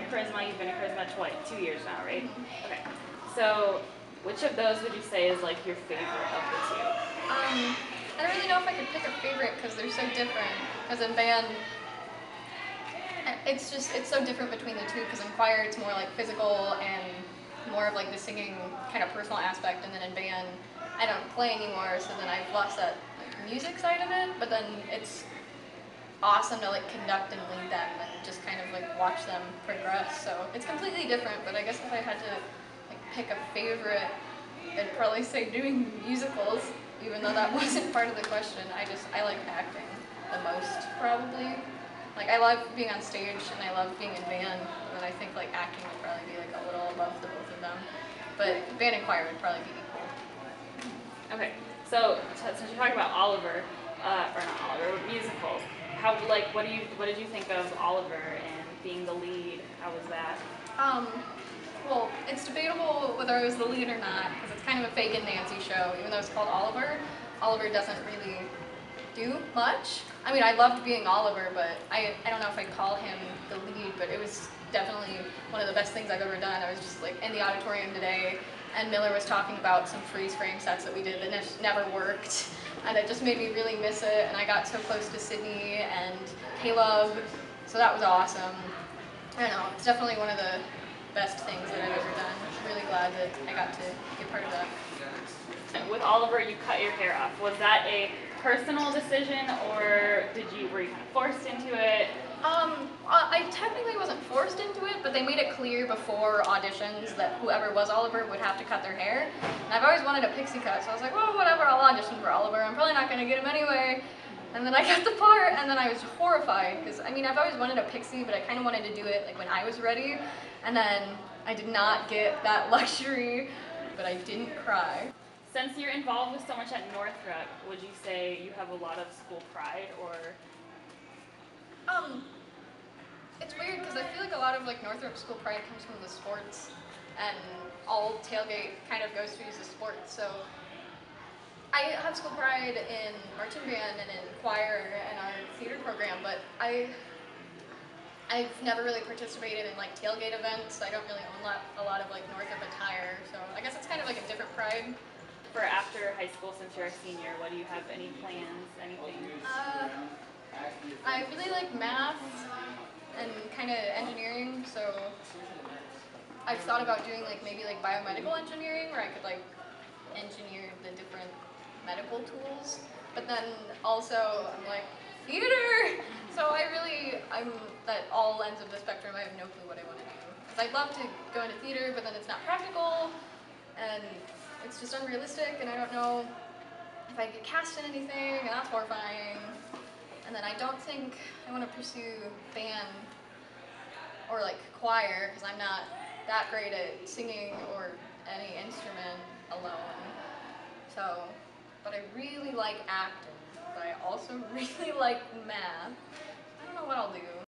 Charisma. You've been at Charisma 2 years now, right? Okay. So, which of those would you say is like your favorite of the two? I don't really know if I could pick a favorite because they're so different. Because in band, it's so different between the two. Because in choir, it's more like physical and more of like the singing kind of personal aspect, and then in band, I don't play anymore, so then I've lost that like music side of it. But then it's awesome to like conduct and lead them and just kind of like watch them progress. So it's completely different. But I guess if I had to like pick a favorite, I'd probably say doing musicals, even though that wasn't part of the question. I like acting the most, probably. Like, I love being on stage and I love being in band, but I think like acting would probably be like a little above the both of them. But band and choir would probably be equal. Okay, so since you're talking about Oliver, or not Oliver, musicals, what did you think of Oliver and being the lead? How was that? Well, it's debatable whether I was the lead or not, because it's kind of a Fake and Nancy show, even though it's called Oliver. Oliver doesn't really do much. I mean, I loved being Oliver, but I don't know if I'd call him the lead, but it was definitely one of the best things I've ever done. I was just like in the auditorium today, and Miller was talking about some freeze frame sets that we did that never worked, and it just made me really miss it, and I got so close to Sydney and Caleb, so that was awesome. I don't know, it's definitely one of the best things that I've ever done. I'm really glad that I got to be a part of that. With Oliver, you cut your hair off. Was that a personal decision, or were you kind of forced into it? I technically wasn't forced into it, but they made it clear before auditions that whoever was Oliver would have to cut their hair. And I've always wanted a pixie cut, so I was like, well, whatever, I'll audition for Oliver. I'm probably not going to get him anyway. And then I got the part, and then I was horrified, because, I mean, I've always wanted a pixie, but I kind of wanted to do it like when I was ready. And then I did not get that luxury, but I didn't cry. Since you're involved with so much at Northrop, would you say you have a lot of school pride, or? It's weird because I feel like a lot of like Northrop school pride comes from the sports, and all tailgate kind of goes to use the sports. So I have school pride in marching band and in choir and our theater program, but I've never really participated in like tailgate events. I don't really own a lot of like Northrop attire, so I guess it's kind of like a different pride. For after high school, since you're a senior, what do you have, any plans, anything? I really like math and kind of engineering, so I've thought about doing like maybe like biomedical engineering, where I could like engineer the different medical tools, but then also I'm like, theater! So I'm at all ends of the spectrum. I have no clue what I want to do. Because I'd love to go into theater, but then it's not practical, and it's just unrealistic, and I don't know if I get cast in anything, and that's horrifying. And then I don't think I want to pursue band or like choir, because I'm not that great at singing or any instrument alone. So, but I really like acting, but I also really like math. I don't know what I'll do.